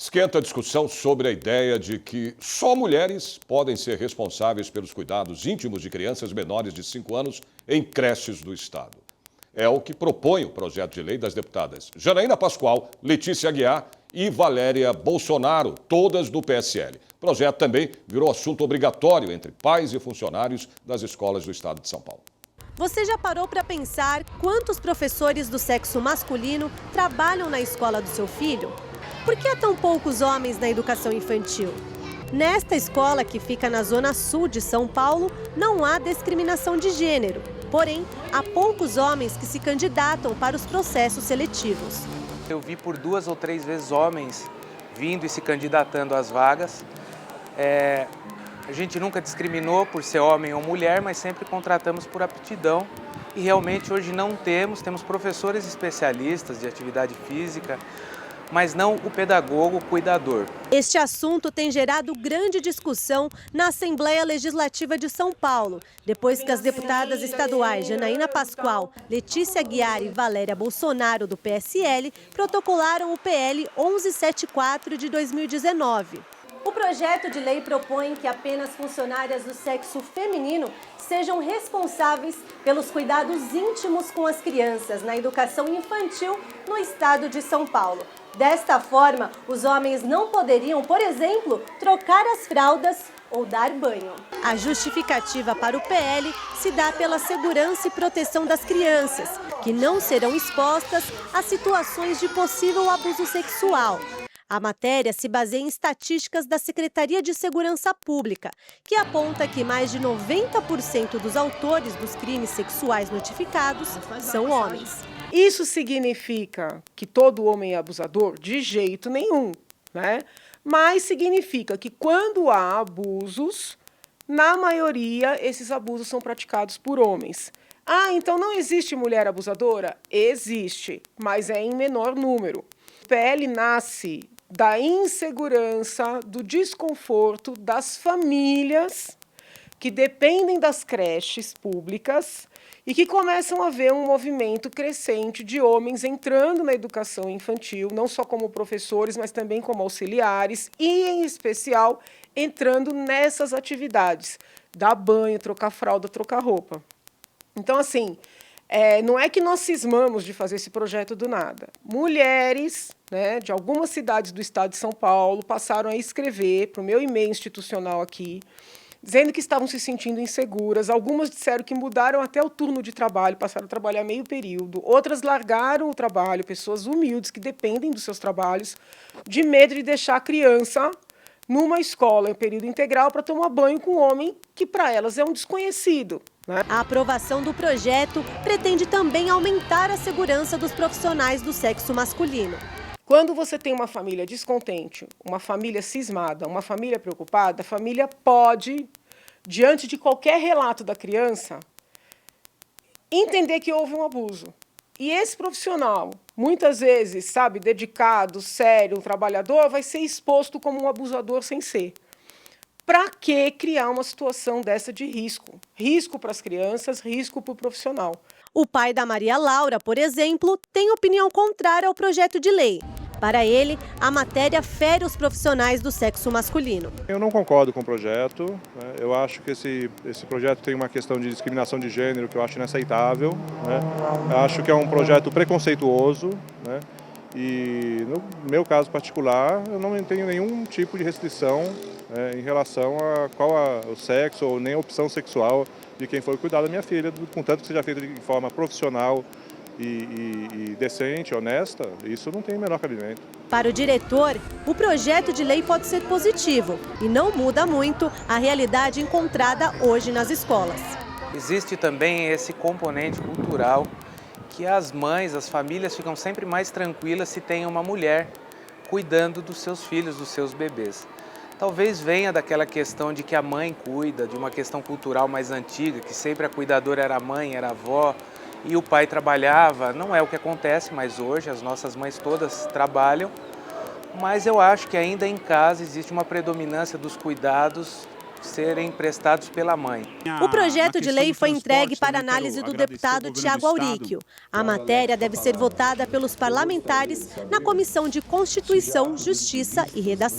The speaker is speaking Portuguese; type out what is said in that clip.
Esquenta a discussão sobre a ideia de que só mulheres podem ser responsáveis pelos cuidados íntimos de crianças menores de 5 anos em creches do Estado. É o que propõe o projeto de lei das deputadas Janaína Pascoal, Letícia Aguiar e Valéria Bolsonaro, todas do PSL. O projeto também virou assunto obrigatório entre pais e funcionários das escolas do Estado de São Paulo. Você já parou para pensar quantos professores do sexo masculino trabalham na escola do seu filho? Por que há tão poucos homens na educação infantil? Nesta escola, que fica na zona sul de São Paulo, não há discriminação de gênero. Porém, há poucos homens que se candidatam para os processos seletivos. Eu vi por 2 ou 3 vezes homens vindo e se candidatando às vagas. A gente nunca discriminou por ser homem ou mulher, mas sempre contratamos por aptidão. E realmente hoje não temos professores especialistas de atividade física, mas não o pedagogo, o cuidador. Este assunto tem gerado grande discussão na Assembleia Legislativa de São Paulo, depois que as deputadas estaduais Janaína Pascoal, Letícia Aguiar e Valéria Bolsonaro, do PSL, protocolaram o PL 1174 de 2019. O projeto de lei propõe que apenas funcionárias do sexo feminino sejam responsáveis pelos cuidados íntimos com as crianças na educação infantil no estado de São Paulo. Desta forma, os homens não poderiam, por exemplo, trocar as fraldas ou dar banho. A justificativa para o PL se dá pela segurança e proteção das crianças, que não serão expostas a situações de possível abuso sexual. A matéria se baseia em estatísticas da Secretaria de Segurança Pública, que aponta que mais de 90% dos autores dos crimes sexuais notificados são homens. Isso significa que todo homem é abusador? De jeito nenhum, né? Mas significa que quando há abusos, na maioria, esses abusos são praticados por homens. Ah, então não existe mulher abusadora? Existe, mas é em menor número. O PL nasce da insegurança, do desconforto das famílias que dependem das creches públicas e que começam a ver um movimento crescente de homens entrando na educação infantil, não só como professores, mas também como auxiliares e, em especial, entrando nessas atividades, dar banho, trocar fralda, trocar roupa. Então, assim, não é que nós cismamos de fazer esse projeto do nada. Mulheres, né, de algumas cidades do estado de São Paulo passaram a escrever para o meu e-mail institucional aqui, dizendo que estavam se sentindo inseguras. Algumas disseram que mudaram até o turno de trabalho, passaram a trabalhar meio período. Outras largaram o trabalho, pessoas humildes que dependem dos seus trabalhos, de medo de deixar a criança numa escola em período integral para tomar banho com um homem que para elas é um desconhecido. A aprovação do projeto pretende também aumentar a segurança dos profissionais do sexo masculino. Quando você tem uma família descontente, uma família cismada, uma família preocupada, a família pode, diante de qualquer relato da criança, entender que houve um abuso. E esse profissional, muitas vezes, sabe, dedicado, sério, um trabalhador, vai ser exposto como um abusador sem ser. Para que criar uma situação dessa de risco? Risco para as crianças, risco para o profissional. O pai da Maria Laura, por exemplo, tem opinião contrária ao projeto de lei. Para ele, a matéria fere os profissionais do sexo masculino. Eu não concordo com o projeto, né? Eu acho que esse projeto tem uma questão de discriminação de gênero que eu acho inaceitável, né? Eu acho que é um projeto preconceituoso, né? E no meu caso particular, eu não tenho nenhum tipo de restrição, né, em relação a o sexo ou nem a opção sexual de quem for cuidar da minha filha, contanto que seja feito de forma profissional e decente, honesta, isso não tem o menor cabimento. Para o diretor, o projeto de lei pode ser positivo e não muda muito a realidade encontrada hoje nas escolas. Existe também esse componente cultural que as mães, as famílias ficam sempre mais tranquilas se tem uma mulher cuidando dos seus filhos, dos seus bebês. Talvez venha daquela questão de que a mãe cuida, de uma questão cultural mais antiga, que sempre a cuidadora era a mãe, era a avó, e o pai trabalhava. Não é o que acontece mais hoje, as nossas mães todas trabalham, mas eu acho que ainda em casa existe uma predominância dos cuidados serem prestados pela mãe. O projeto de lei foi entregue para análise do deputado Tiago Auríquio. A matéria deve ser votada pelos parlamentares na Comissão de Constituição, Justiça e Redação.